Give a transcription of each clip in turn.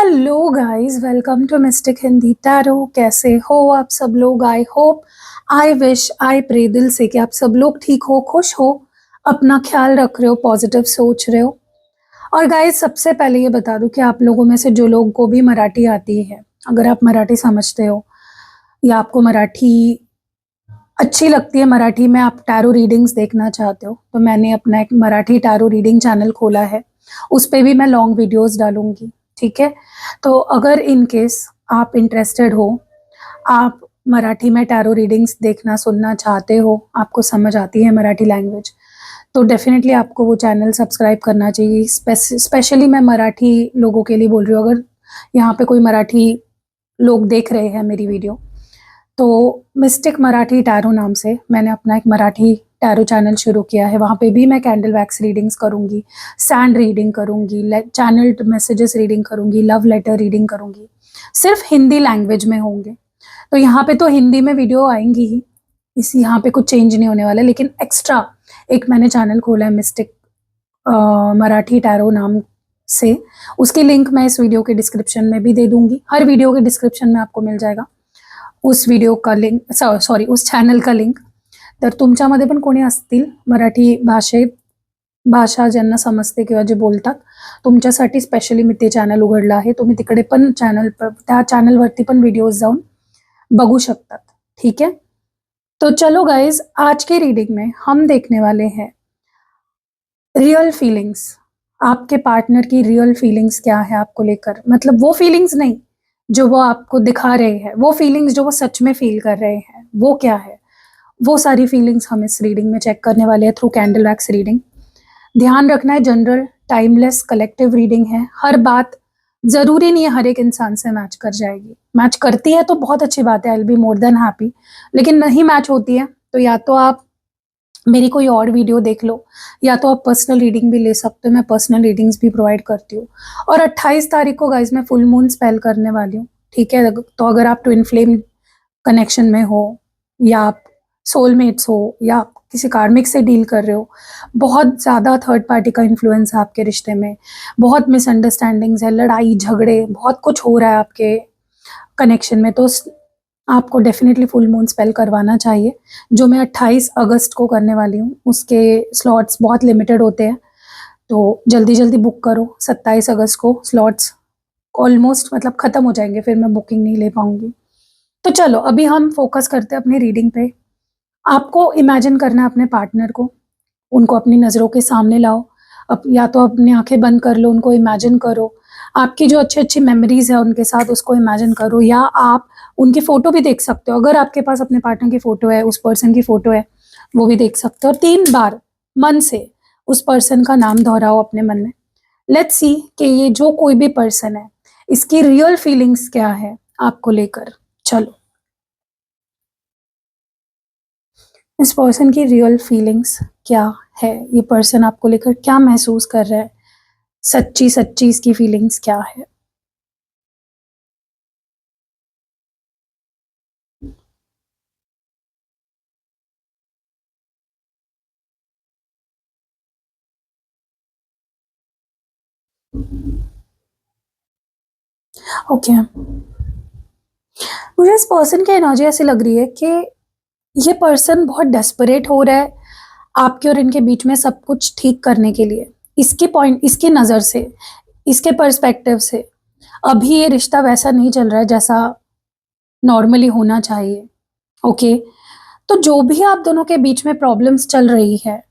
Hello guys, welcome to mystic Hindi tarot. कैसे हो आप सब लोग? I hope, I wish, I pray दिल से कि आप सब लोग ठीक हो, खुश हो, अपना ख्याल रख रहे हो, पॉजिटिव सोच रहे हो। और गाइस, सबसे पहले ये बता दूं कि आप लोगों में से जो लोगों को भी मराठी आती है, अगर आप मराठी समझते हो या आपको मराठी अच्छी लगती है, मराठी में आप टैरो रीडिंग्स देखना चाहते हो, तो मैंने अपना एक मराठी टैरो रीडिंग चैनल खोला है। उस पे भी मैं लॉन्ग वीडियोस डालूंगी, ठीक है? तो अगर इन केस आप इंटरेस्टेड हो, आप मराठी में टैरो रीडिंग्स देखना सुनना चाहते हो, आपको समझ आती है मराठी लैंग्वेज, तो डेफिनेटली आपको वो चैनल सब्सक्राइब करना चाहिए। स्पेशली मैं मराठी लोगों के लिए बोल रही हूँ। अगर यहाँ पे कोई मराठी लोग देख रहे हैं मेरी वीडियो, तो मिस्टिक मराठी टैरो नाम से मैंने अपना एक मराठी टैरो चैनल शुरू किया है। वहाँ पे भी मैं कैंडल वैक्स रीडिंग्स करूँगी, सैंड रीडिंग करूँगी, चैनल्ड मैसेजेस रीडिंग करूँगी, लव लेटर रीडिंग करूँगी। सिर्फ हिंदी लैंग्वेज में होंगे। तो यहाँ पे तो हिंदी में वीडियो आएंगी ही, इसी यहाँ पे कुछ चेंज नहीं होने वाला। लेकिन एक्स्ट्रा एक मैंने चैनल खोला है मिस्टिक मराठी टैरो नाम से। उसकी लिंक मैं इस वीडियो के डिस्क्रिप्शन में भी दे दूंगी। हर वीडियो के डिस्क्रिप्शन में आपको मिल जाएगा उस व्हिडिओ का लिंक, सॉरी उस चॅनल का लिंक। तर तुमच्यामध्ये पण कोणी असतील मराठी भाषा ज्यांना समजते किंवा जे बोलतात, तुमच्यासाठी स्पेशली मी ते चॅनल उघडलं आहे। तुम्ही तिकडे पण त्या चॅनलवरती पण व्हिडिओज जाऊन बघू शकतात, ठीक है? तो चलो गाइज, आज की रीडिंग में हम देखने वाले हैं रियल फीलिंग्स। आपके पार्टनर की रियल फीलिंग्स क्या है आपको लेकर, मतलब वो फीलिंग्स नहीं जो वो आपको दिखा रहे हैं, वो फीलिंग्स जो वो सच में फील कर रहे हैं, वो क्या है। वो सारी फीलिंग्स हम इस रीडिंग में चेक करने वाले हैं थ्रू कैंडल वैक्स रीडिंग। ध्यान रखना है, जनरल टाइमलेस कलेक्टिव रीडिंग है। हर बात जरूरी नहीं है हर एक इंसान से मैच कर जाएगी। मैच करती है तो बहुत अच्छी बात है, I will be more than happy. लेकिन नहीं मैच होती है तो या तो आप मेरी कोई और वीडियो देख लो, या तो आप पर्सनल रीडिंग भी ले सकते हो। मैं पर्सनल रीडिंग्स भी प्रोवाइड करती हूँ। और 28 तारीख को गाइज मैं फुल मून स्पेल करने वाली हूँ, ठीक है? तो अगर आप ट्विन फ्लेम कनेक्शन में हो, या आप सोलमेट्स हो, या आप किसी कार्मिक से डील कर रहे हो, बहुत ज़्यादा थर्ड पार्टी का इन्फ्लुएंस है आपके रिश्ते में, बहुत मिसअंडरस्टैंडिंग्स है, लड़ाई झगड़े, बहुत कुछ हो रहा है आपके कनेक्शन में, तो आपको डेफिनेटली फुल मून स्पेल करवाना चाहिए, जो मैं 28 अगस्त को करने वाली हूँ। उसके स्लॉट्स बहुत लिमिटेड होते हैं, तो जल्दी जल्दी बुक करो। 27 अगस्त को स्लॉट्स ऑलमोस्ट मतलब ख़त्म हो जाएंगे, फिर मैं बुकिंग नहीं ले पाऊंगी। तो चलो अभी हम फोकस करते हैं अपनी रीडिंग पे। आपको इमेजिन करना है अपने पार्टनर को, उनको अपनी नज़रों के सामने लाओ। या तो अपनी आंखें बंद कर लो, उनको इमेजिन करो। आपकी जो अच्छी अच्छी मेमोरीज है उनके साथ, उसको इमेजिन करो। या आप उनकी फ़ोटो भी देख सकते हो, अगर आपके पास अपने पार्टनर की फ़ोटो है, उस पर्सन की फ़ोटो है, वो भी देख सकते हो। और 3 बार मन से उस पर्सन का नाम दोहराओ अपने मन में। लेट्स सी कि ये जो कोई भी पर्सन है, इसकी रियल फीलिंग्स क्या है आपको लेकर। चलो, इस पर्सन की रियल फीलिंग्स क्या है, ये पर्सन आपको लेकर क्या महसूस कर रहा है, सच्ची सच्ची इसकी फीलिंग्स क्या है। ओके, मुझे इस पर्सन की एनर्जी ऐसी लग रही है कि ये पर्सन बहुत डेस्परेट हो रहा है आपके और इनके बीच में सब कुछ ठीक करने के लिए। इसके पॉइंट, इसकी नज़र से, इसके पर्सपेक्टिव से अभी ये रिश्ता वैसा नहीं चल रहा है जैसा नॉर्मली होना चाहिए। ओके, तो जो भी आप दोनों के बीच में प्रॉब्लम्स चल रही है,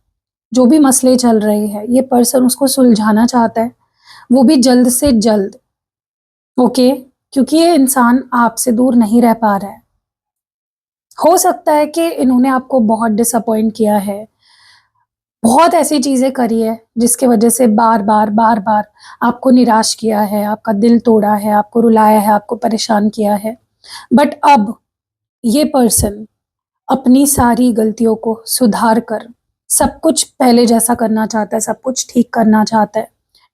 जो भी मसले चल रहे हैं, ये पर्सन उसको सुलझाना चाहता है, वो भी जल्द से जल्द। ओके, क्योंकि ये इंसान आपसे दूर नहीं रह पा रहा है। हो सकता है कि इन्होंने आपको बहुत डिसअपॉइंट किया है, बहुत ऐसी चीज़ें करी है जिसकी वजह से बार-बार आपको निराश किया है, आपका दिल तोड़ा है, आपको रुलाया है, आपको परेशान किया है। बट अब ये पर्सन अपनी सारी गलतियों को सुधार कर सब कुछ पहले जैसा करना चाहता है, सब कुछ ठीक करना चाहता है,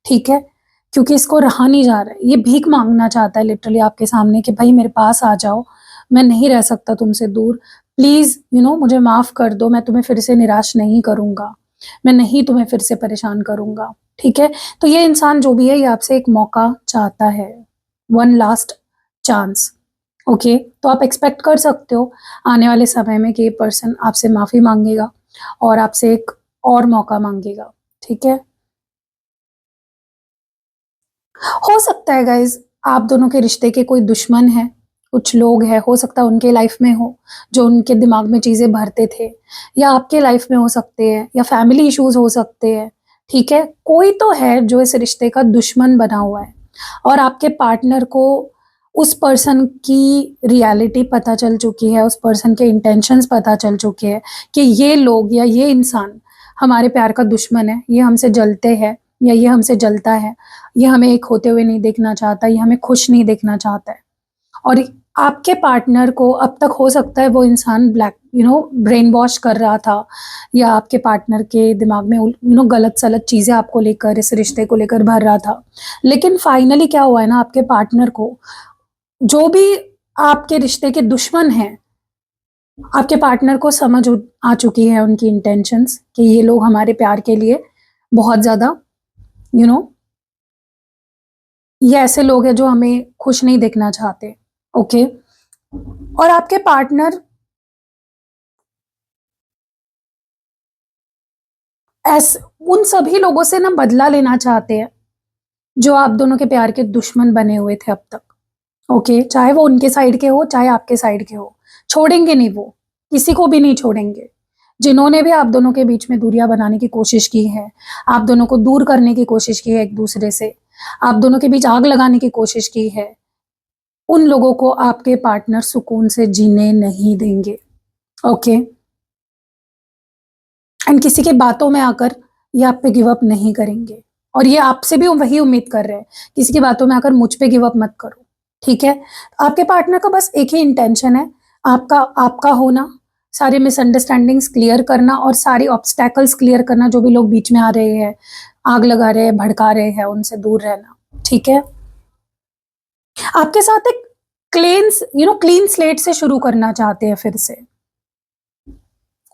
ठीक है? क्योंकि इसको रहा नहीं जा रहा है, ये भीख मांगना चाहता है लिटरली आपके सामने कि भाई मेरे पास आ जाओ, मैं नहीं रह सकता तुमसे दूर, प्लीज़ मुझे माफ़ कर दो, मैं तुम्हें फिर से निराश नहीं करूँगा, मैं नहीं तुम्हें फिर से परेशान करूँगा, ठीक है? तो ये इंसान जो भी है, ये आपसे एक मौका चाहता है, वन लास्ट चांस। ओके, तो आप एक्सपेक्ट कर सकते हो आने वाले समय में कि ये पर्सन आपसे माफ़ी मांगेगा और आपसे एक और मौका मांगेगा। ठीक है, हो सकता है गाइज आप दोनों के रिश्ते के कोई दुश्मन है, कुछ लोग हैं, हो सकता है उनके लाइफ में हो जो उनके दिमाग में चीज़ें भरते थे, या आपके लाइफ में हो सकते हैं, या फैमिली इश्यूज हो सकते हैं। ठीक है, कोई तो है जो इस रिश्ते का दुश्मन बना हुआ है, और आपके पार्टनर को उस पर्सन की रियलिटी पता चल चुकी है, उस पर्सन के इंटेंशंस पता चल चुके हैं कि ये लोग या ये इंसान हमारे प्यार का दुश्मन है, ये हमसे जलते हैं या ये हमसे जलता है, ये हमें एक होते हुए नहीं देखना चाहता, ये हमें खुश नहीं देखना चाहता है। और आपके पार्टनर को अब तक हो सकता है वो इंसान ब्लैक ब्रेन वॉश कर रहा था, या आपके पार्टनर के दिमाग में गलत सलत चीज़ें आपको लेकर, इस रिश्ते को लेकर भर रहा था। लेकिन फाइनली क्या हुआ है ना, आपके पार्टनर को, जो भी आपके रिश्ते के दुश्मन हैं, आपके पार्टनर को समझ आ चुकी है उनकी इंटेंशंस कि ये लोग हमारे प्यार के लिए बहुत ज़्यादा यू नो ये ऐसे लोग हैं जो हमें खुश नहीं देखना चाहते। ओके, और आपके पार्टनर उन सभी लोगों से ना बदला लेना चाहते हैं जो आप दोनों के प्यार के दुश्मन बने हुए थे अब तक। ओके, चाहे वो उनके साइड के हो, चाहे आपके साइड के हो, छोड़ेंगे नहीं वो, किसी को भी नहीं छोड़ेंगे। जिन्होंने भी आप दोनों के बीच में दूरियां बनाने की कोशिश की है, आप दोनों को दूर करने की कोशिश की है एक दूसरे से, आप दोनों के बीच आग लगाने की कोशिश की है, उन लोगों को आपके पार्टनर सुकून से जीने नहीं देंगे। ओके, एंड किसी के बातों में आकर ये आप पे गिव अप नहीं करेंगे, और ये आपसे भी वही उम्मीद कर रहे हैं, किसी की बातों में आकर मुझ पे गिव अप मत करो। ठीक है, आपके पार्टनर का बस एक ही इंटेंशन है, आपका आपका होना, सारी मिसअंडरस्टैंडिंग्स क्लियर करना और सारी ऑब्स्टैकल्स क्लियर करना, जो भी लोग बीच में आ रहे हैं, आग लगा रहे हैं, भड़का रहे हैं, उनसे दूर रहना। ठीक है, आपके साथ एक क्लीन स्लेट से शुरू करना चाहते हैं फिर से।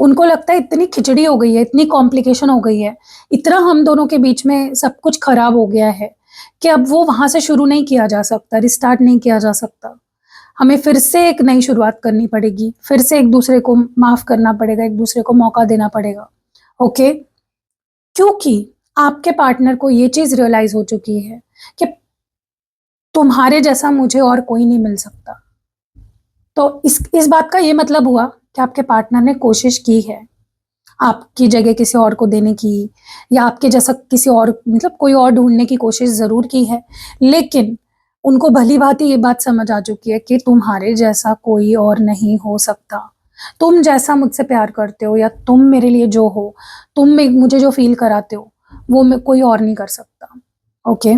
उनको लगता है इतनी खिचड़ी हो गई है, इतनी कॉम्प्लिकेशन हो गई है, इतना हम दोनों के बीच में सब कुछ खराब हो गया है कि अब वो वहां से शुरू नहीं किया जा सकता, रिस्टार्ट नहीं किया जा सकता। हमें फिर से एक नई शुरुआत करनी पड़ेगी, फिर से एक दूसरे को माफ करना पड़ेगा, एक दूसरे को मौका देना पड़ेगा। ओके, क्योंकि आपके पार्टनर को ये चीज रियलाइज हो चुकी है कि तुम्हारे जैसा मुझे और कोई नहीं मिल सकता। तो इस बात का ये मतलब हुआ कि आपके पार्टनर ने कोशिश की है आपकी जगह किसी और को देने की, या आपके जैसा किसी और कोई और ढूंढने की कोशिश जरूर की है, लेकिन उनको भली भांति ये बात समझ आ चुकी है कि तुम्हारे जैसा कोई और नहीं हो सकता। तुम जैसा मुझसे प्यार करते हो, या तुम मेरे लिए जो हो, मुझे जो फील कराते हो, वो मैं कोई और नहीं कर सकता। ओके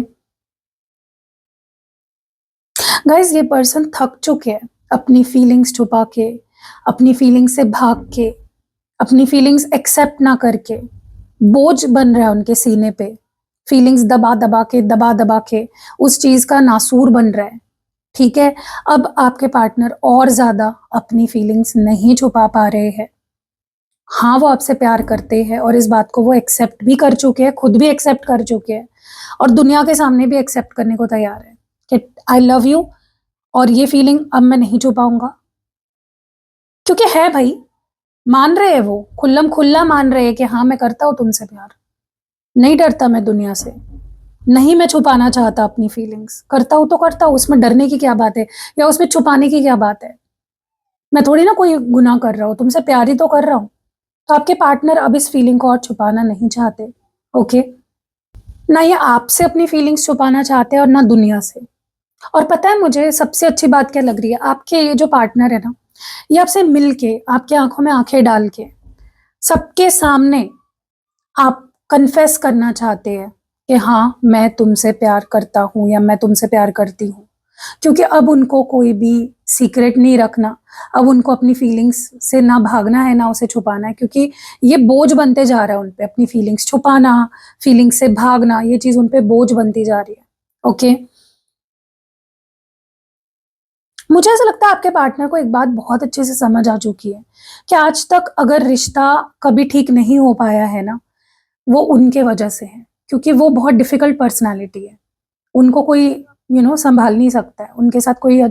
गाइज, ये पर्सन थक चुके हैं अपनी फीलिंग्स छुपा के, अपनी फीलिंग्स से भाग के, अपनी फीलिंग्स एक्सेप्ट ना करके। बोझ बन रहा है उनके सीने पे, फीलिंग्स दबा दबा के उस चीज का नासूर बन रहा है। ठीक है, अब आपके पार्टनर और ज्यादा अपनी फीलिंग्स नहीं छुपा पा रहे हैं। हाँ, वो आपसे प्यार करते हैं और इस बात को वो एक्सेप्ट भी कर चुके हैं, खुद भी एक्सेप्ट कर चुके हैं, और दुनिया के सामने भी एक्सेप्ट करने को तैयार है कि आई लव यू, और ये फीलिंग अब मैं नहीं छुपाऊंगा। क्योंकि है भाई, मान रहे हैं, वो खुल्लम खुल्ला मान रहे हैं कि हाँ मैं करता हूं तुमसे प्यार, नहीं डरता मैं दुनिया से, नहीं मैं छुपाना चाहता अपनी फीलिंग्स, करता हूं तो करता हूं, उसमें डरने की क्या बात है, या उसमें छुपाने की क्या बात है। मैं थोड़ी ना कोई गुनाह कर रहा हूँ, तुमसे प्यार ही तो कर रहा हूँ। तो आपके पार्टनर अब इस फीलिंग को और छुपाना नहीं चाहते। ओके, ना ये आपसे अपनी फीलिंग्स छुपाना चाहते हैं और ना दुनिया से। और पता है मुझे सबसे अच्छी बात क्या लग रही है, आपके ये जो पार्टनर है ना, ये आपसे मिल के, आपके आंखों में आंखें डाल के, सबके सामने आप कन्फेस करना चाहते हैं कि हाँ मैं तुमसे प्यार करता हूँ, या मैं तुमसे प्यार करती हूँ। क्योंकि अब उनको कोई भी सीक्रेट नहीं रखना, अब उनको अपनी फीलिंग्स से ना भागना है ना उसे छुपाना है, क्योंकि ये बोझ बनते जा रहा है उन पे, अपनी फीलिंग्स छुपाना, फीलिंग्स से भागना, ये चीज उन पे बोझ बनती जा रही है। ओके, मुझे ऐसा लगता है आपके पार्टनर को एक बात बहुत अच्छे से समझ आ चुकी है कि आज तक अगर रिश्ता कभी ठीक नहीं हो पाया है ना, वो उनके वजह से है, क्योंकि वो बहुत डिफिकल्ट पर्सनालिटी है। उनको कोई संभाल नहीं सकता है, उनके साथ कोई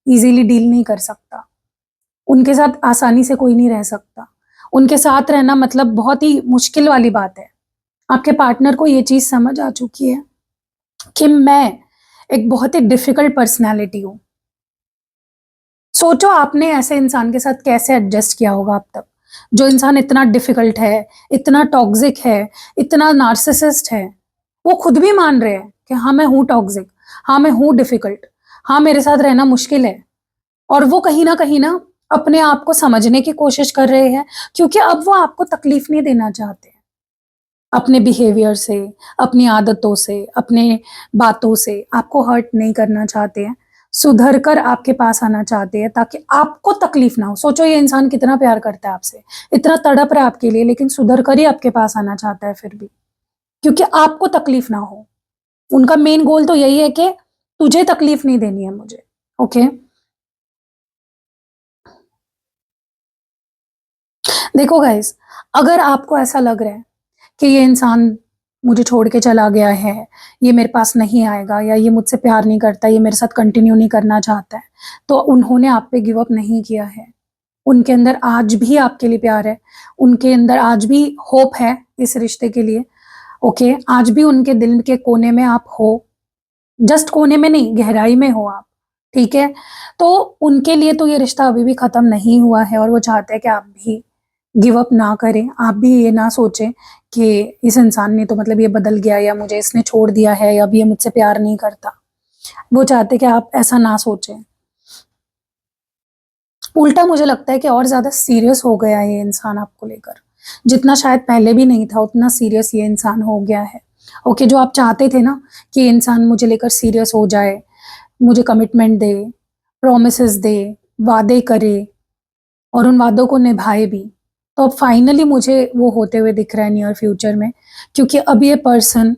इजीली डील नहीं कर सकता, उनके साथ आसानी से कोई नहीं रह सकता, उनके साथ रहना मतलब बहुत ही मुश्किल वाली बात है। आपके पार्टनर को ये चीज समझ आ चुकी है कि मैं एक बहुत ही डिफिकल्ट पर्सनैलिटी हूं। सोचो आपने ऐसे इंसान के साथ कैसे एडजस्ट किया होगा अब तक, जो इंसान इतना डिफिकल्ट है, इतना टॉक्सिक है, इतना नार्सिसिस्ट है। वो खुद भी मान रहे हैं कि हाँ मैं हूं टॉक्सिक, हाँ मैं हूं डिफिकल्ट, हाँ मेरे साथ रहना मुश्किल है। और वो कहीं ना अपने आप को समझने की कोशिश कर रहे हैं, क्योंकि अब वो आपको तकलीफ नहीं देना चाहते अपने बिहेवियर से, अपनी आदतों से, अपने बातों से आपको हर्ट नहीं करना चाहते हैं, सुधर कर आपके पास आना चाहते हैं ताकि आपको तकलीफ ना हो। सोचो ये इंसान कितना प्यार करता है आपसे, इतना तड़प रहा है आपके लिए, लेकिन सुधर कर ही आपके पास आना चाहता है फिर भी, क्योंकि आपको तकलीफ ना हो। उनका मेन गोल तो यही है कि तुझे तकलीफ नहीं देनी है मुझे। ओके, देखो गाइस, अगर आपको ऐसा लग रहा है कि ये इंसान मुझे छोड़ के चला गया है, ये मेरे पास नहीं आएगा, या ये मुझसे प्यार नहीं करता, ये मेरे साथ कंटिन्यू नहीं करना चाहता है, तो उन्होंने आप पे गिव अप नहीं किया है। उनके अंदर आज भी आपके लिए प्यार है, उनके अंदर आज भी होप है इस रिश्ते के लिए। ओके, आज भी उनके दिल के कोने में आप हो, जस्ट कोने में नहीं, गहराई में हो आप। ठीक है, तो उनके लिए तो ये रिश्ता अभी भी खत्म नहीं हुआ है, और वो चाहते हैं कि आप भी गिव अप ना करें, आप भी ये ना सोचें कि इस इंसान ने तो मतलब ये बदल गया, या मुझे इसने छोड़ दिया है, या अब ये मुझसे प्यार नहीं करता। वो चाहते कि आप ऐसा ना सोचें। उल्टा मुझे लगता है कि और ज्यादा सीरियस हो गया है ये इंसान आपको लेकर, जितना शायद पहले भी नहीं था उतना सीरियस ये इंसान हो गया है। ओके, जो आप चाहते थे ना कि ये इंसान मुझे लेकर सीरियस हो जाए, मुझे कमिटमेंट दे, प्रोमिसेस दे, वादे करे, और उन वादों को निभाए भी, तो अब फाइनली मुझे वो होते हुए दिख रहा है नियर फ्यूचर में, क्योंकि अब ये पर्सन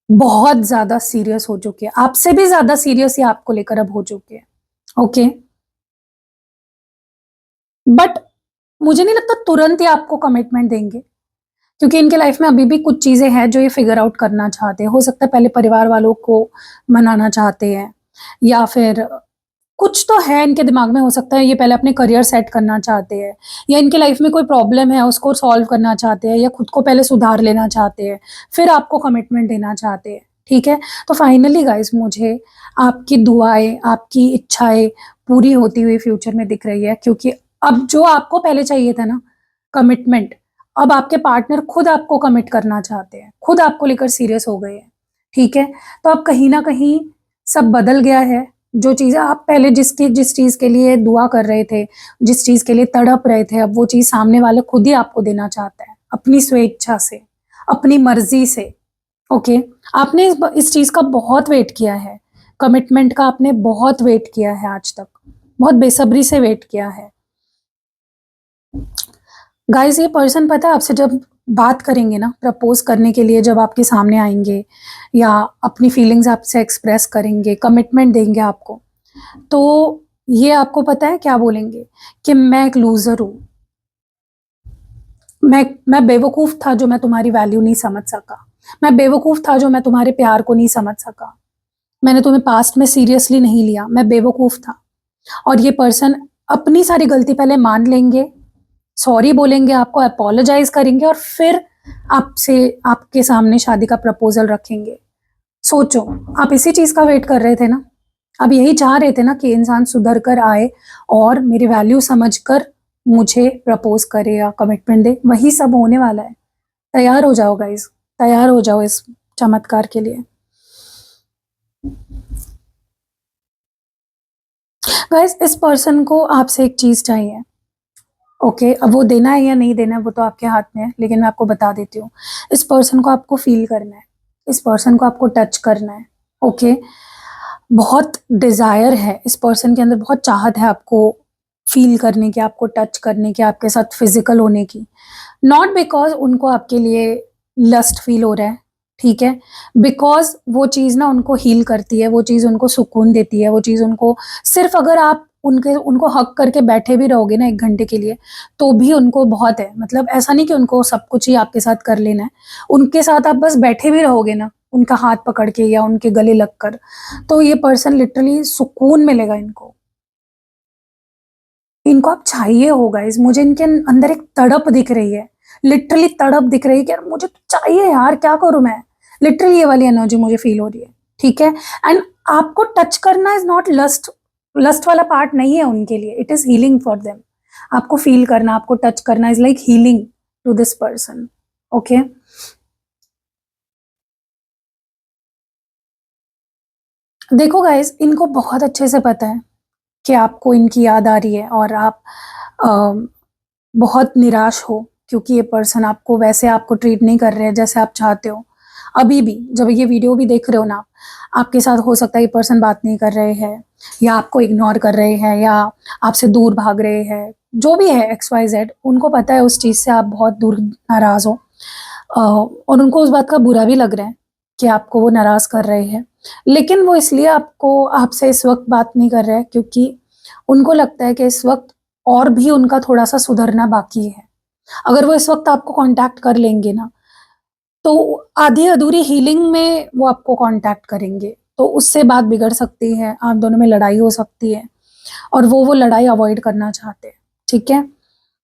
बहुत ज्यादा सीरियस हो चुके हैं, आपसे भी ज्यादा सीरियस ये आपको लेकर अब हो चुके हैं। ओके, बट मुझे नहीं लगता तुरंत ही आपको कमिटमेंट देंगे, क्योंकि इनके लाइफ में अभी भी कुछ चीजें हैं जो ये फिगर आउट करना चाहते हैं। हो सकता है पहले परिवार वालों को मनाना चाहते हैं, या फिर कुछ तो है इनके दिमाग में, हो सकता है ये पहले अपने करियर सेट करना चाहते हैं, या इनके लाइफ में कोई प्रॉब्लम है उसको सॉल्व करना चाहते हैं, या खुद को पहले सुधार लेना चाहते हैं, फिर आपको कमिटमेंट देना चाहते हैं। ठीक है, तो फाइनली गाइस मुझे आपकी दुआएं, आपकी इच्छाएं पूरी होती हुई फ्यूचर में दिख रही है, क्योंकि अब जो आपको पहले चाहिए था ना, कमिटमेंट, अब आपके पार्टनर खुद आपको कमिट करना चाहते हैं, खुद आपको लेकर सीरियस हो गए हैं। ठीक है, तो अब कहीं ना कहीं सब बदल गया है। जो चीजें आप पहले जिस चीज के लिए दुआ कर रहे थे, जिस चीज के लिए तड़प रहे थे, अब वो चीज सामने वाले खुद ही आपको देना चाहता है, अपनी स्वेच्छा से, अपनी मर्जी से। ओके, आपने इस चीज का बहुत वेट किया है, कमिटमेंट का आपने बहुत वेट किया है, आज तक बहुत बेसब्री से वेट किया है। गाइस, ये पर्सन पता है आपसे जब बात करेंगे ना, प्रपोज करने के लिए जब आपके सामने आएंगे, या अपनी फीलिंग्स आपसे एक्सप्रेस करेंगे, कमिटमेंट देंगे आपको, तो ये आपको पता है क्या बोलेंगे कि मैं एक लूजर हूं, मैं बेवकूफ था जो मैं तुम्हारी वैल्यू नहीं समझ सका, मैं बेवकूफ था जो मैं तुम्हारे प्यार को नहीं समझ सका, मैंने तुम्हें पास्ट में सीरियसली नहीं लिया, मैं बेवकूफ था। और ये पर्सन अपनी सारी गलती पहले मान लेंगे, सॉरी बोलेंगे, आपको अपोलोजाइज करेंगे, और फिर आपसे आपके सामने शादी का प्रपोजल रखेंगे। सोचो, आप इसी चीज का वेट कर रहे थे ना, आप यही चाह रहे थे ना कि इंसान सुधर कर आए और मेरी वैल्यू समझकर मुझे प्रपोज करे या कमिटमेंट दे। वही सब होने वाला है। तैयार हो जाओ गाइस, तैयार हो जाओ इस चमत्कार के लिए। गाइस, इस पर्सन को आपसे एक चीज चाहिए। ओके, अब वो देना है या नहीं देना है वो तो आपके हाथ में है, लेकिन मैं आपको बता देती हूँ, इस पर्सन को आपको फील करना है, इस पर्सन को आपको टच करना है। ओके, बहुत डिजायर है इस पर्सन के अंदर, बहुत चाहत है आपको फील करने की, आपको टच करने की, आपके साथ फिजिकल होने की। नॉट बिकॉज उनको आपके लिए लस्ट फील हो रहा है, ठीक है, बिकॉज वो चीज ना उनको हील करती है, वो चीज उनको सुकून देती है, वो चीज उनको, सिर्फ अगर आप उनको हक करके बैठे भी रहोगे ना 1 घंटे के लिए, तो भी उनको बहुत है। मतलब ऐसा नहीं कि उनको सब कुछ ही आपके साथ कर लेना है, उनके साथ आप बस बैठे भी रहोगे ना, उनका हाथ पकड़ के या उनके गले लगकर, तो ये पर्सन लिटरली सुकून मिलेगा इनको। इनको आप चाहिए हो गाइस, मुझे इनके अंदर एक तड़प दिख रही है, लिटरली तड़प दिख रही है कि यार मुझे तो चाहिए यार, क्या करूं मैं। लिटरली ये वाली एनर्जी मुझे फील हो रही है, ठीक है। एंड आपको टच करना इज नॉट लस्ट, लस्ट वाला पार्ट नहीं है उनके लिए, it is healing for them. आपको फील करना, आपको टच करना is like healing to this person, okay. देखो गाइस, इनको बहुत अच्छे से पता है कि आपको इनकी याद आ रही है और आप बहुत निराश हो, क्योंकि ये पर्सन आपको वैसे आपको ट्रीट नहीं कर रहे हैं जैसे आप चाहते हो। अभी भी जब ये वीडियो भी देख रहे हो ना, आपके साथ हो सकता है ये पर्सन बात नहीं कर रहे हैं, या आपको इग्नोर कर रहे हैं, या आपसे दूर भाग रहे हैं, जो भी है XYZ, उनको पता है उस चीज़ से आप बहुत दूर नाराज हो। और उनको उस बात का बुरा भी लग रहा है कि आपको वो नाराज कर रहे हैं, लेकिन वो इसलिए आपको आपसे इस वक्त बात नहीं कर रहे हैं क्योंकि उनको लगता है कि इस वक्त और भी उनका थोड़ा-सा सुधरना बाकी है। अगर वो इस वक्त आपको कॉन्टैक्ट कर लेंगे ना, तो आधी-अधूरी हीलिंग में वो आपको कॉन्टैक्ट करेंगे, तो उससे बात बिगड़ सकती है, आप दोनों में लड़ाई हो सकती है, और वो लड़ाई अवॉइड करना चाहते हैं, ठीक है?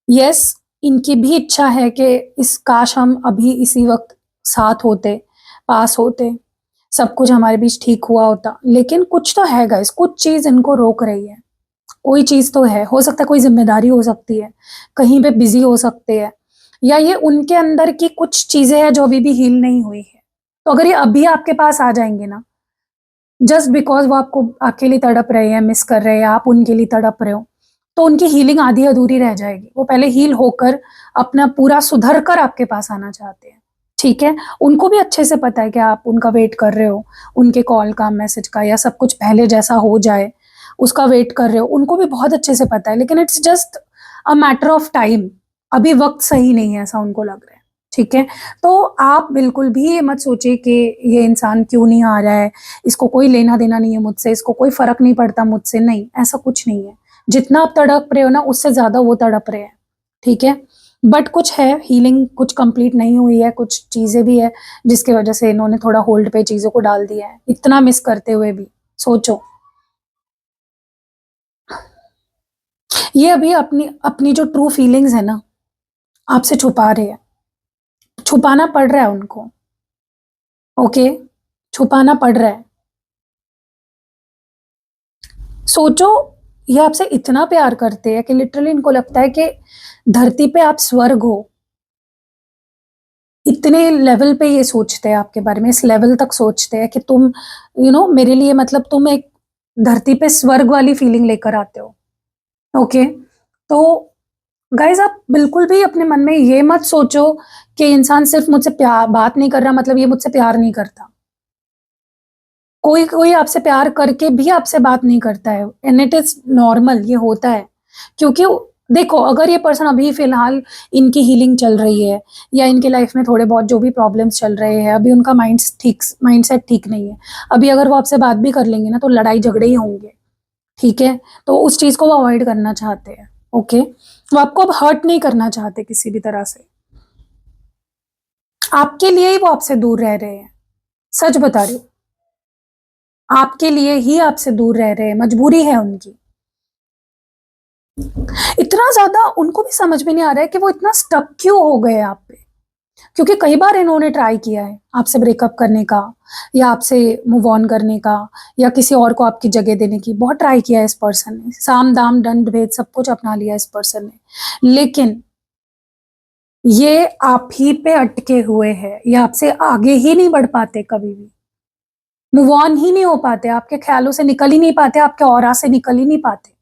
यस, इनकी भी इच्छा है कि इस काश हम अभी इसी वक्त साथ होते, पास होते, सब कुछ हमारे बीच ठीक हुआ होता, लेकिन कुछ तो है गाइस, कुछ चीज़ इनको रोक रही है। कोई चीज़ तो है, हो सकता है कोई ज़िम्मेदारी हो सकती है, कहीं पे बिज़ी हो सकते हैं, या ये उनके अंदर की कुछ चीज़ें हैं जो अभी भी हील नहीं हुई है। तो अगर ये अभी आपके पास आ जाएँगे ना, जस्ट बिकॉज़ वो आपको आपके लिए तड़प रहे हैं, मिस कर रहे हैं, आप उनके लिए तड़प रहे हो, तो उनकी हीलिंग आधी-अधूरी रह जाएगी। वो पहले हील होकर अपना पूरा सुधर कर आपके पास आना चाहते हैं, ठीक है? उनको भी अच्छे से पता है कि आप उनका वेट कर रहे हो, उनके कॉल का, मैसेज का, या सब कुछ पहले जैसा हो जाए, उसका वेट कर रहे हो, उनको भी बहुत अच्छे से पता है, लेकिन it's just a matter of time. अभी वक़्त सही नहीं है, ऐसा उनको लग रहा है, ठीक है? तो आप बिल्कुल भी ये मत सोचिए कि ये इंसान क्यों नहीं आ रहा है, इसको कोई लेना-देना नहीं है मुझसे, इसको कोई फ़र्क नहीं पड़ता मुझसे, नहीं, ऐसा कुछ नहीं है। जितना आप तड़प रहे हो ना, उससे ज़्यादा वो तड़प रहे हैं, ठीक है? बट कुछ है, हीलिंग कुछ कंप्लीट नहीं हुई है, कुछ चीज़ें भी है, जिसकी वजह से इन्होंने थोड़ा होल्ड पे चीज़ों को डाल दिया है, इतना मिस करते हुए भी, सोचो। ये अभी अपनी अपनी जो ट्रू फीलिंग्स है ना, आपसे छुपा रहे हैं, छुपाना पड़ रहा है उनको, ओके? छुपाना पड़ रहा है। सोचो, ये आपसे इतना प्यार करते हैं कि लिटरली इनको लगता है कि धरती पे आप स्वर्ग हो। इतने लेवल पे ये सोचते हैं आपके बारे में, इस लेवल तक सोचते हैं कि तुम मेरे लिए मतलब तुम एक धरती पे स्वर्ग वाली फीलिंग लेकर आते हो, ओके? तो गाइज़, आप बिल्कुल भी अपने मन में ये मत सोचो कि इंसान सिर्फ़ मुझसे बात नहीं कर रहा मतलब ये मुझसे प्यार नहीं करता। कोई-कोई आपसे प्यार करके भी आपसे बात नहीं करता है, एंड इट इज़ नॉर्मल, ये होता है। क्योंकि देखो, अगर ये पर्सन अभी फ़िलहाल इनकी हीलिंग चल रही है, या इनकी लाइफ़ में थोड़े बहुत जो भी प्रॉब्लम्स चल रहे हैं, अभी उनका माइंडसेट ठीक नहीं है। अभी अगर वो आपसे बात भी कर लेंगे ना, तो लड़ाई-झगड़े ही होंगे, ठीक है? तो उस चीज़ को वो अवॉइड करना चाहते हैं, ओके? वो आपको अब हर्ट नहीं करना चाहते किसी भी तरह से। आपके लिए ही वो आपसे दूर रह रहे हैं, सच बता रही हूँ। आपके लिए ही आपसे दूर रह रहे हैं, मजबूरी है उनकी। इतना ज़्यादा उनको भी समझ में नहीं आ रहा है कि वो इतना स्टक क्यों हो गए आप पे। क्योंकि कई बार इन्होंने ट्राई किया है आपसे ब्रेकअप करने का, या आपसे मूव ऑन करने का, या किसी और को आपकी जगह देने की, बहुत ट्राई किया है इस पर्सन ने। साम-दाम, दंड-भेद सब कुछ अपना लिया इस पर्सन ने। लेकिन ये आप ही पे अटके हुए हैं, ये आपसे आगे ही नहीं बढ़ पाते कभी भी। मूव ऑन ही नहीं हो पाते, आपके ख़्यालों से निकल ही नहीं पाते, आपके ऑरा से निकल ही नहीं पाते,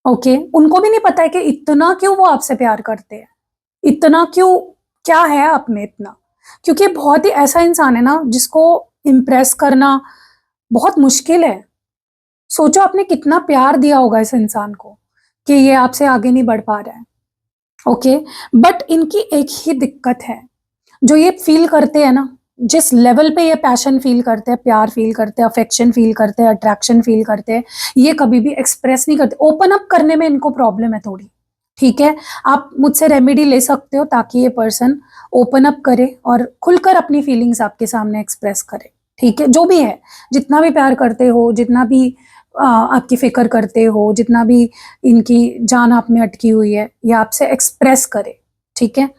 ओके? उनको भी नहीं पता है कि इतना क्यों वो आपसे प्यार करते हैं, इतना क्यों, क्या है आप में इतना? क्योंकि बहुत ही ऐसा इंसान है ना, जिसको इम्प्रेस करना बहुत मुश्किल है। सोचो आपने कितना प्यार दिया होगा इस इंसान को, कि ये आपसे आगे नहीं बढ़ पा रहा है, ओके? बट इनकी एक ही दिक्कत है, जो ये फ़ील करते हैं ना, जिस लेवल पे ये पैशन फ़ील करते हैं, प्यार फ़ील करते हैं, अफ़ेक्शन फ़ील करते हैं, अट्रैक्शन फ़ील करते हैं, ये कभी भी एक्सप्रेस नहीं करते। ओपन अप करने में इनको प्रॉब्लम है थोड़ी, ठीक है, आप मुझसे रेमेडी ले सकते हो ताकि ये पर्सन ओपन अप करे और खुलकर अपनी फीलिंग्स आपके सामने एक्सप्रेस करे। ठीक है, जो भी है, जितना भी प्यार करते हो, जितना भी आपकी फिक्र करते हो, जितना भी इनकी जान आप में अटकी हुई है, ये आपसे एक्सप्रेस करे। ठीक है,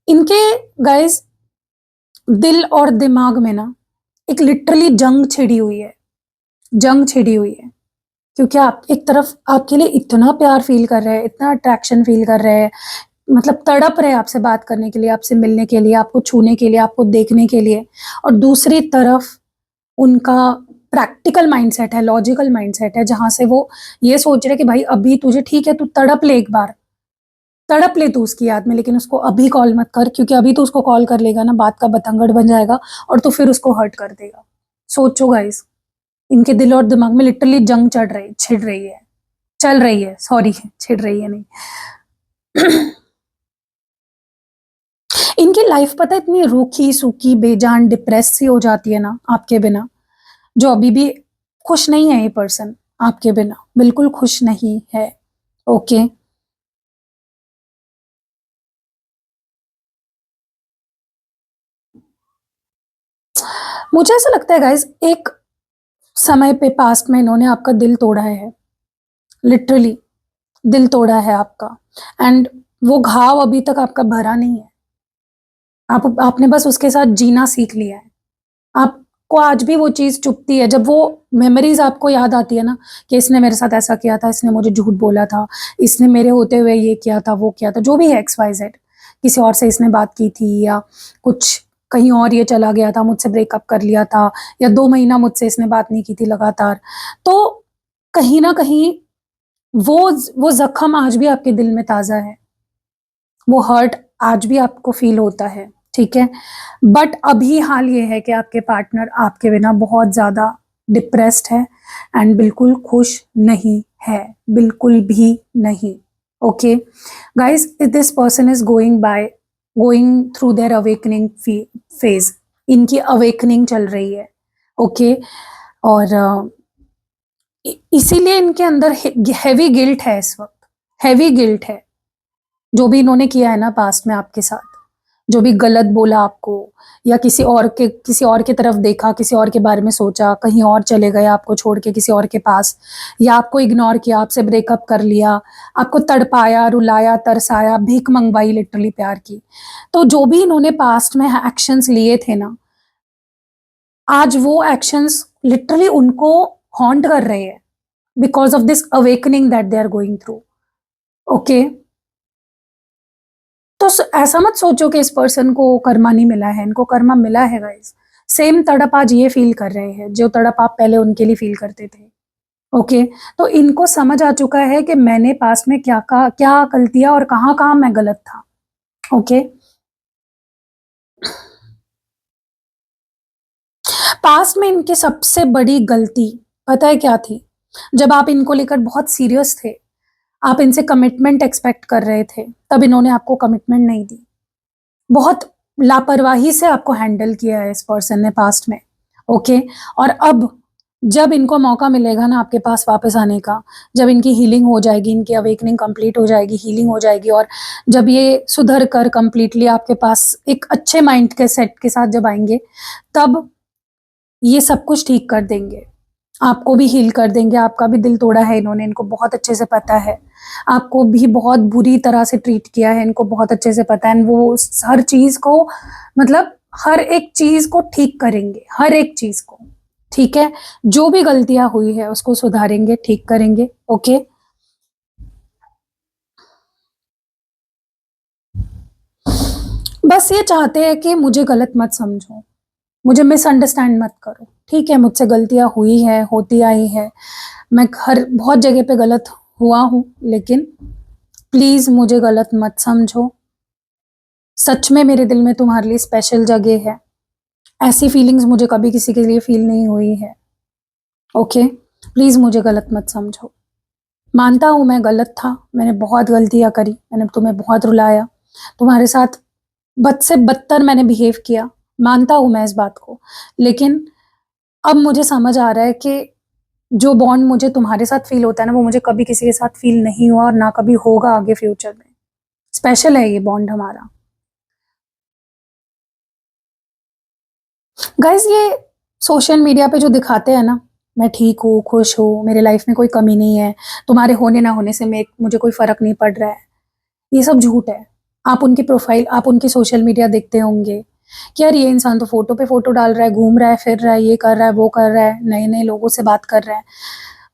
इनके गाइस दिल और दिमाग में ना एक लिटरली जंग छिड़ी हुई है, जंग छिड़ी हुई है, क्योंकि आप एक तरफ आपके लिए इतना प्यार फील कर रहे हैं, इतना अट्रैक्शन फील कर रहे हैं, मतलब तड़प रहे हैं आपसे बात करने के लिए, आपसे मिलने के लिए, आपको छूने के लिए, आपको देखने के लिए, और दूसरी तरफ उनका प्रैक्टिकल माइंडसेट है, लॉजिकल माइंडसेट है, जहां से वो ये सोच रहे कि भाई अभी तुझे ठीक है, तू तड़प ले, एक बार तड़प ले तू उसकी याद में, लेकिन उसको अभी कॉल मत कर, क्योंकि अभी तो उसको कॉल कर लेगा ना, बात का बतंगड़ बन जाएगा और तो फिर उसको हर्ट कर देगा। सोचो गाइस, इनके दिल और दिमाग में लिटरली जंग छिड़ रही है, चल रही है, सॉरी, छिड़ रही है नहीं। इनकी लाइफ पता है इतनी रूखी सूखी बेजान डिप्रेस सी हो जाती है ना आपके बिना, जो अभी भी खुश नहीं है ये पर्सन, आपके बिना बिल्कुल खुश नहीं है। ओके, मुझे ऐसा लगता है गाइज, एक समय पे पास्ट में इन्होंने आपका दिल तोड़ा है, लिटरली दिल तोड़ा है आपका, एंड वो घाव अभी तक आपका भरा नहीं है। आपने बस उसके साथ जीना सीख लिया है। आपको आज भी वो चीज चुभती है, जब वो मेमोरीज आपको याद आती है ना, कि इसने मेरे साथ ऐसा किया था, इसने मुझे झूठ बोला था, इसने मेरे होते हुए ये किया था, वो किया था, जो भी है XYZ, किसी और से इसने बात की थी, या कुछ कहीं और ये चला गया था, मुझसे ब्रेकअप कर लिया था, या 2 महीना मुझसे इसने बात नहीं की थी लगातार, तो कहीं ना कहीं वो जख्म आज भी आपके दिल में ताजा है, वो हर्ट आज भी आपको फील होता है। ठीक है, बट अभी हाल ये है कि आपके पार्टनर आपके बिना बहुत ज्यादा डिप्रेस्ड है एंड बिल्कुल खुश नहीं है, बिल्कुल भी नहीं। Okay guys, this person is going through their awakening phase, इनकी अवेकनिंग चल रही है। ओके, और इसीलिए इनके अंदर हैवी गिल्ट है इस वक्त, हैवी गिल्ट है, जो भी इन्होंने किया है ना पास्ट में आपके साथ, जो भी गलत बोला आपको, या किसी और की तरफ देखा, किसी और के बारे में सोचा, कहीं और चले गए आपको छोड़ के किसी और के पास, या आपको इग्नोर किया, आपसे ब्रेकअप कर लिया, आपको तड़पाया, रुलाया, तरसाया, भीख मंगवाई लिटरली प्यार की, तो जो भी इन्होंने पास्ट में एक्शंस लिए थे ना, आज वो एक्शंस लिटरली उनको हॉन्ट कर रहे हैं because of this awakening that they are going through. Okay, तो ऐसा मत सोचो कि इस पर्सन को कर्मा नहीं मिला है, इनको कर्मा मिला है गाइस। सेम तड़प आज ये फील कर रहे हैं जो तड़प आप पहले उनके लिए फील करते थे। ओके, तो इनको समझ आ चुका है कि मैंने पास्ट में क्या गलतियां और कहाँ कहाँ मैं गलत था। ओके, पास्ट में इनकी सबसे बड़ी गलती पता है क्या थी? जब आप इनको लेकर बहुत सीरियस थे, आप इनसे कमिटमेंट एक्सपेक्ट कर रहे थे, तब इन्होंने आपको कमिटमेंट नहीं दी, बहुत लापरवाही से आपको हैंडल किया है इस पर्सन ने पास्ट में। ओके, और अब जब इनको मौका मिलेगा ना आपके पास वापस आने का, जब इनकी हीलिंग हो जाएगी, इनकी अवेकनिंग कंप्लीट हो जाएगी, हीलिंग हो जाएगी, और जब ये सुधर कर कंप्लीटली आपके पास एक अच्छे माइंड के सेट के साथ जब आएंगे, तब ये सब कुछ ठीक कर देंगे, आपको भी हील कर देंगे। आपका भी दिल तोड़ा है इन्होंने, इनको बहुत अच्छे से पता है, आपको भी बहुत बुरी तरह से ट्रीट किया है, इनको बहुत अच्छे से पता है, वो हर चीज को, मतलब हर एक चीज को ठीक करेंगे, हर एक चीज को। ठीक है, जो भी गलतियां हुई है उसको सुधारेंगे, ठीक करेंगे। ओके, बस ये चाहते हैं कि मुझे गलत मत समझो, मुझे मिसअंडरस्टैंड मत करो। ठीक है, मुझसे गलतियां हुई है, होती आई है, मैं हर बहुत जगह पे गलत हुआ हूं, लेकिन प्लीज मुझे गलत मत समझो, सच में मेरे दिल में तुम्हारे लिए स्पेशल जगह है, ऐसी फीलिंग्स मुझे कभी किसी के लिए फील नहीं हुई है। ओके, प्लीज मुझे गलत मत समझो, मानता हूं मैं गलत था, मैंने बहुत गलतियां करी, मैंने तुम्हें बहुत रुलाया, तुम्हारे साथ बद से बदतर मैंने बिहेव किया, मानता हूं मैं इस बात को, लेकिन अब मुझे समझ आ रहा है कि जो बॉन्ड मुझे तुम्हारे साथ फील होता है ना, वो मुझे कभी किसी के साथ फील नहीं हुआ और ना कभी होगा आगे फ्यूचर में। स्पेशल है ये बॉन्ड हमारा। गाइस, ये सोशल मीडिया पे जो दिखाते हैं ना, मैं ठीक हूँ, खुश हूँ, मेरे लाइफ में कोई कमी नहीं है, तुम्हारे होने ना होने से मुझे कोई फर्क नहीं पड़ रहा है, ये सब झूठ है। आप उनकी प्रोफाइल, आप उनकी सोशल मीडिया देखते होंगे कि यार ये इंसान तो फोटो पे फोटो डाल रहा है, घूम रहा है, फिर रहा है, ये कर रहा है, वो कर रहा है, नए नए लोगों से बात कर रहा है।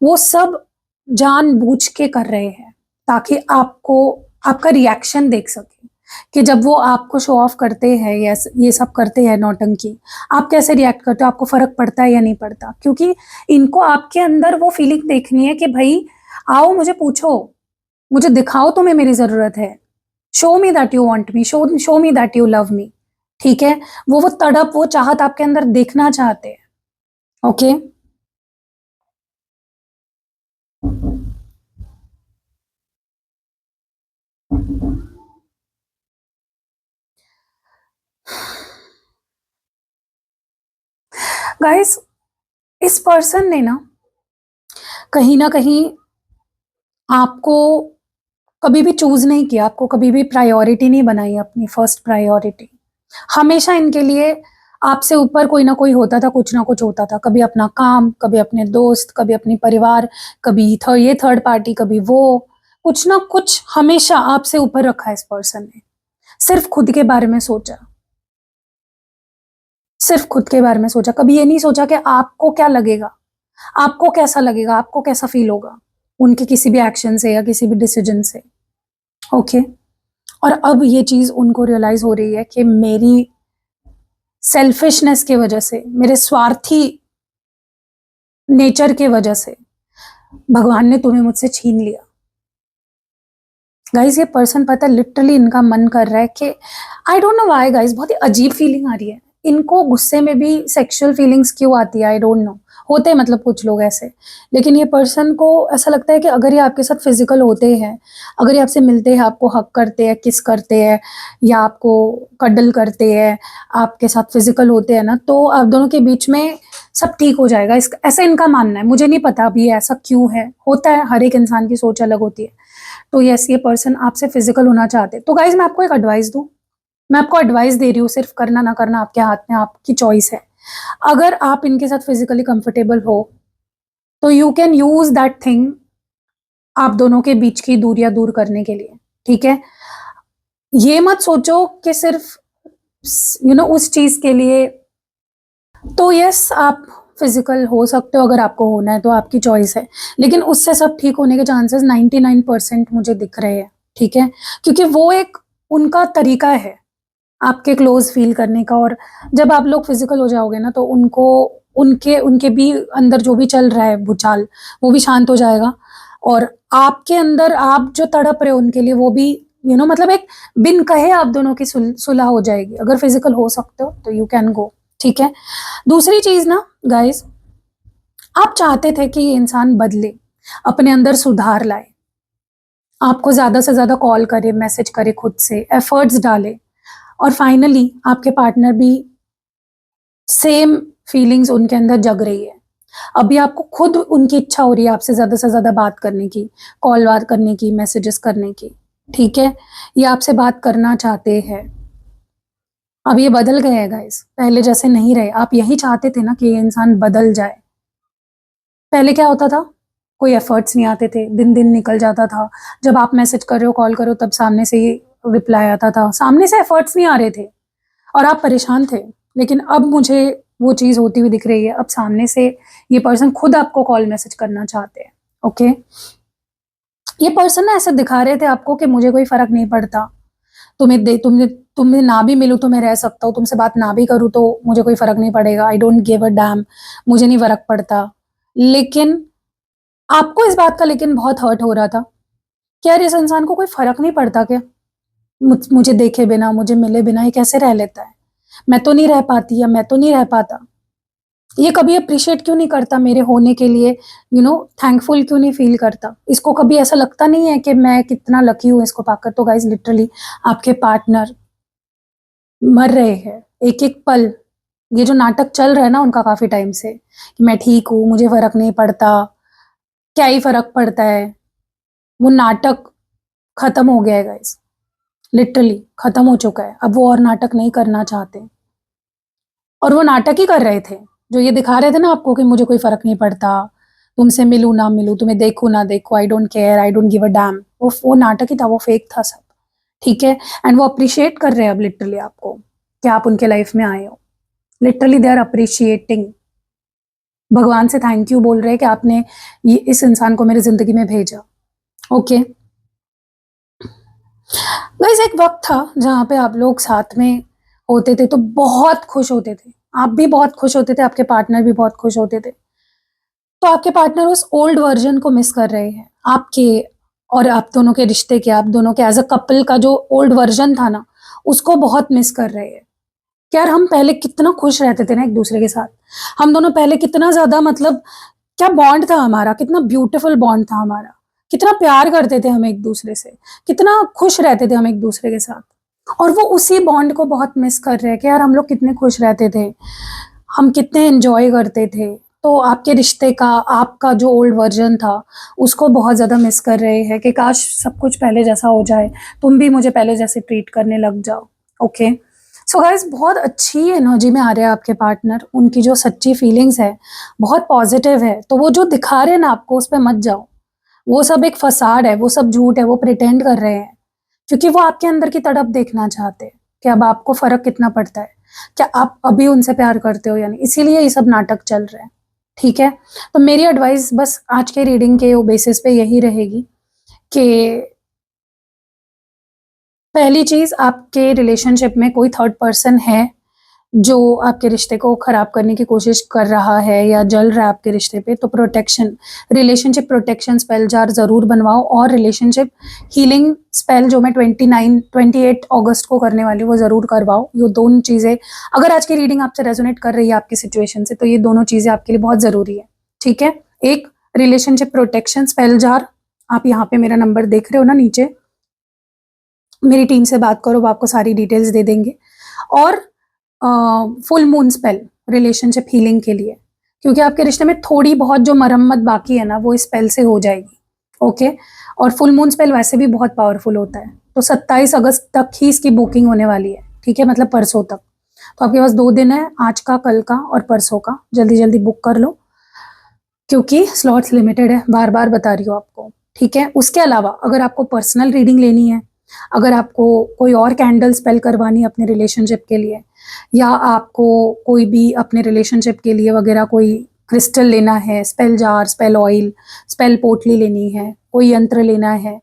वो सब जानबूझ के कर रहे हैं ताकि आपको, आपका रिएक्शन देख सके कि जब वो आपको शो ऑफ करते हैं या ये सब करते हैं नौटंकी, आप कैसे रिएक्ट करते हो, आपको फर्क पड़ता है या नहीं पड़ता। क्योंकि इनको आपके अंदर वो फीलिंग देखनी है कि भाई आओ मुझे पूछो, मुझे दिखाओ तुम्हें मेरी जरूरत है, show me that you want me, show me that you love me. ठीक है, वो तड़प, वो चाहत आपके अंदर देखना चाहते हैं। ओके, गाइस, इस पर्सन ने ना कहीं आपको कभी भी चूज नहीं किया, आपको कभी भी प्रायोरिटी नहीं बनाई, अपनी फर्स्ट प्रायोरिटी। हमेशा इनके लिए आपसे ऊपर कोई ना कोई होता था, कुछ ना कुछ होता था, कभी अपना काम, कभी अपने दोस्त, कभी अपनी परिवार, कभी ये थर्ड पार्टी, कभी वो, कुछ ना कुछ हमेशा आपसे ऊपर रखा है इस पर्सन ने। सिर्फ खुद के बारे में सोचा, सिर्फ खुद के बारे में सोचा, कभी ये नहीं सोचा कि आपको क्या लगेगा, आपको कैसा लगेगा, आपको कैसा फील होगा उनके किसी भी एक्शन से या किसी भी डिसीजन से। ओके, और अब ये चीज उनको रियलाइज हो रही है कि मेरी सेल्फिशनेस की वजह से, मेरे स्वार्थी नेचर के वजह से भगवान ने तुम्हें मुझसे छीन लिया। गाइस, ये पर्सन, पता है, लिटरली इनका मन कर रहा है कि, I don't know why guys, बहुत ही अजीब फीलिंग आ रही है इनको। गुस्से में भी सेक्सुअल फीलिंग्स क्यों आती है, आई डोंट नो। होते हैं मतलब कुछ लोग ऐसे, लेकिन ये पर्सन को ऐसा लगता है कि अगर ये आपके साथ फिजिकल होते हैं, अगर ये आपसे मिलते हैं, आपको हक करते हैं, किस करते हैं, या आपको कडल करते हैं, आपके साथ फिजिकल होते हैं ना, तो आप दोनों के बीच में सब ठीक हो जाएगा। ऐसा इनका मानना है, मुझे नहीं पता अभी ऐसा क्यों है, होता है, हर एक इंसान की सोच अलग होती है। तो यस, ये पर्सन आपसे फिजिकल होना चाहते हैं। तो गाइज, मैं आपको एक एडवाइस दूं, मैं आपको एडवाइस दे रही हूँ, सिर्फ करना ना करना आपके हाथ में, आपकी चॉइस है। अगर आप इनके साथ फिजिकली कंफर्टेबल हो तो you can use that thing आप दोनों के बीच की दूरियां दूर करने के लिए। ठीक है, ये मत सोचो कि सिर्फ उस चीज के लिए। तो यस, आप फिजिकल हो सकते हो, अगर आपको होना है तो आपकी चॉइस है, लेकिन उससे सब ठीक होने के चांसेस 99% मुझे दिख रहे हैं। ठीक है, क्योंकि वो एक उनका तरीका है आपके क्लोज फील करने का। और जब आप लोग फिजिकल हो जाओगे ना, तो उनको, उनके उनके भी अंदर जो भी चल रहा है भूचाल, वो भी शांत हो जाएगा। और आपके अंदर आप जो तड़प रहे हो उनके लिए, वो भी मतलब एक बिन कहे आप दोनों की सुलह हो जाएगी। अगर फिजिकल हो सकते हो तो यू कैन गो। ठीक है, दूसरी चीज ना गाइस, आप चाहते थे कि ये इंसान बदले, अपने अंदर सुधार लाए, आपको ज्यादा से ज्यादा कॉल करे, मैसेज करे, खुद से एफर्ट्स डाले, और फाइनली आपके पार्टनर भी सेम फीलिंग्स उनके अंदर जग रही है। अभी आपको खुद उनकी इच्छा हो रही है आपसे ज्यादा से ज्यादा बात करने की, कॉल बात करने की, मैसेजेस करने की। ठीक है, ये आपसे बात करना चाहते हैं। अब ये बदल गए हैं गाइस, पहले जैसे नहीं रहे। आप यही चाहते थे ना कि ये इंसान बदल जाए। पहले क्या होता था, कोई एफर्ट्स नहीं आते थे, दिन दिन निकल जाता था, जब आप मैसेज कर रहे हो, कॉल करो, तब सामने से ही रिप्लाई आता था, सामने से एफर्ट्स नहीं आ रहे थे और आप परेशान थे। लेकिन अब मुझे वो चीज होती हुई दिख रही है, अब सामने से ये पर्सन खुद आपको कॉल मैसेज करना चाहते हैं। ओके, ये पर्सन ना ऐसे दिखा रहे थे आपको कि मुझे कोई फर्क नहीं पड़ता, तुम्हें ना भी मिलूं तो मैं रह सकता हूँ, तुमसे बात ना भी करूँ तो मुझे कोई फर्क नहीं पड़ेगा, I don't give a dam, मुझे नहीं फर्क पड़ता। लेकिन आपको इस बात का लेकिन बहुत हर्ट हो रहा था कि यार इस इंसान को कोई फर्क नहीं पड़ता क्या, मुझे देखे बिना, मुझे मिले बिना ये कैसे रह लेता है, मैं तो नहीं रह पाती या मैं तो नहीं रह पाता, ये कभी अप्रिशिएट क्यों नहीं करता मेरे होने के लिए, थैंकफुल क्यों नहीं फील करता, इसको कभी ऐसा लगता नहीं है कि मैं कितना लकी हूं इसको पाकर। तो गाइज, लिटरली आपके पार्टनर मर रहे हैं एक एक पल, ये जो नाटक चल रहा है ना उनका काफी टाइम से कि मैं ठीक हूँ, मुझे फर्क नहीं पड़ता, क्या ही फर्क पड़ता है, वो नाटक खत्म हो गया है गाइस, लिटरली खत्म हो चुका है। अब वो और नाटक नहीं करना चाहते, और वो नाटक ही कर रहे थे। जो ये दिखा रहे थे ना आपको कि मुझे कोई फर्क नहीं पड़ता, तुमसे मिलूं ना मिलूं, तुम्हें देखूं ना देखूं, I don't care, I don't give a dam, वो नाटक ही था, वो फेक था सब, ठीक है। एंड वो अप्रिशिएट कर रहे हैं अब लिटरली आपको कि आप उनके लाइफ में आए हो। लिटरली दे आर अप्रिशिएटिंग, भगवान से थैंक यू बोल रहे हैं कि आपने ये इस इंसान को मेरी जिंदगी में भेजा। ओके गाइस, एक वक्त था जहाँ पे आप लोग साथ में होते थे तो बहुत खुश होते थे, आप भी बहुत खुश होते थे, आपके पार्टनर भी बहुत खुश होते थे। तो आपके पार्टनर उस ओल्ड वर्जन को मिस कर रहे हैं आपके और आप दोनों के रिश्ते के, आप दोनों के एज अ कपल का जो ओल्ड वर्जन था ना, उसको बहुत मिस कर रहे हैं। यार हम पहले कितना खुश रहते थे ना एक दूसरे के साथ, हम दोनों पहले कितना ज्यादा, मतलब क्या बॉन्ड था हमारा, कितना ब्यूटीफुल बॉन्ड था हमारा, कितना प्यार करते थे हम एक दूसरे से, कितना खुश रहते थे हम एक दूसरे के साथ। और वो उसी बॉन्ड को बहुत मिस कर रहे हैं कि यार हम लोग कितने खुश रहते थे, हम कितने एंजॉय करते थे। तो आपके रिश्ते का, आपका जो ओल्ड वर्जन था, उसको बहुत ज़्यादा मिस कर रहे हैं कि काश सब कुछ पहले जैसा हो जाए, तुम भी मुझे पहले जैसे ट्रीट करने लग जाओ। ओके सो गाइस, बहुत अच्छी एनर्जी में आ रहे हैं आपके पार्टनर, उनकी जो सच्ची फीलिंग्स है बहुत पॉजिटिव है। तो वो जो दिखा रहे हैं ना आपको, उस पर मत जाओ, वो सब एक फसाड है, वो सब झूठ है, वो प्रिटेंड कर रहे हैं, क्योंकि वो आपके अंदर की तड़प देखना चाहते हैं कि अब आपको फर्क कितना पड़ता है, क्या आप अभी उनसे प्यार करते हो या नहीं, इसीलिए ये सब नाटक चल रहे हैं, ठीक है। तो मेरी एडवाइस बस आज के रीडिंग के बेसिस पे यही रहेगी कि पहली चीज, आपके रिलेशनशिप में कोई थर्ड पर्सन है जो आपके रिश्ते को खराब करने की कोशिश कर रहा है या जल रहा है आपके रिश्ते पे, तो protection, relationship protection spell jar जरूर बनवाओ, और रिलेशनशिप हीलिंग स्पेल जो मैं 28 अगस्त को करने वाली हूँ वो जरूर करवाओ। ये दोनों चीजें, अगर आज की रीडिंग आपसे रेजोनेट कर रही है आपकी सिचुएशन से, तो ये दोनों चीजें आपके लिए बहुत जरूरी है, ठीक है। एक, रिलेशनशिप प्रोटेक्शन स्पेल जार, आप यहाँ पे मेरा नंबर देख रहे हो ना नीचे, मेरी टीम से बात करो, वो आपको सारी डिटेल्स दे देंगे। और full moon spell relationship healing के लिए, क्योंकि आपके रिश्ते में थोड़ी बहुत जो मरम्मत बाकी है ना, वो इस स्पेल से हो जाएगी। ओके, और फुल मून स्पेल वैसे भी बहुत पावरफुल होता है। तो 27 अगस्त तक ही इसकी बुकिंग होने वाली है, ठीक है, मतलब परसों तक। तो आपके पास 2 दिन है, आज का, कल का और परसों का, जल्दी जल्दी बुक कर लो क्योंकि स्लॉट्स लिमिटेड है, बार बार बता रही हूँ आपको, ठीक है। उसके अलावा अगर आपको पर्सनल रीडिंग लेनी है, अगर आपको कोई और कैंडल स्पेल करवानी है अपने रिलेशनशिप के लिए, या आपको कोई भी अपने रिलेशनशिप के लिए वगैरह कोई क्रिस्टल लेना है, spell jar, spell oil, spell पोटली लेनी है, कोई यंत्र लेना है,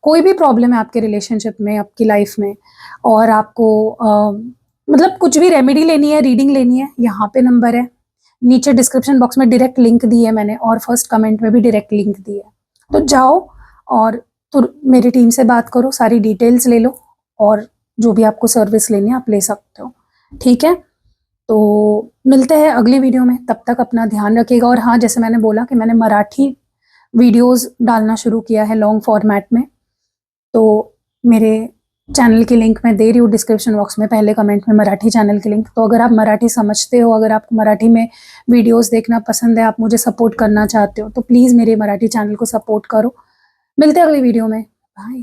कोई भी प्रॉब्लम है आपके रिलेशनशिप में, आपकी लाइफ में, और आपको मतलब कुछ भी रेमेडी लेनी है, रीडिंग लेनी है, यहाँ पे नंबर है, नीचे डिस्क्रिप्शन बॉक्स में डायरेक्ट लिंक दी है मैंने, और फर्स्ट कमेंट में भी डायरेक्ट लिंक दी है। तो जाओ और तो मेरी टीम से बात करो, सारी डिटेल्स ले लो, और जो भी आपको सर्विस लेनी है आप ले सकते हो, ठीक है। तो मिलते हैं अगली वीडियो में, तब तक अपना ध्यान रखिएगा। और हाँ, जैसे मैंने बोला कि मैंने मराठी वीडियोस डालना शुरू किया है लॉन्ग फॉर्मेट में, तो मेरे चैनल की लिंक मैं दे रही हूँ डिस्क्रिप्शन बॉक्स में, पहले कमेंट में मराठी चैनल की लिंक। तो अगर आप मराठी समझते हो, अगर आपको मराठी में वीडियोस देखना पसंद है, आप मुझे सपोर्ट करना चाहते हो, तो प्लीज़ मेरे मराठी चैनल को सपोर्ट करो। मिलते हैं अगली वीडियो में, बाय।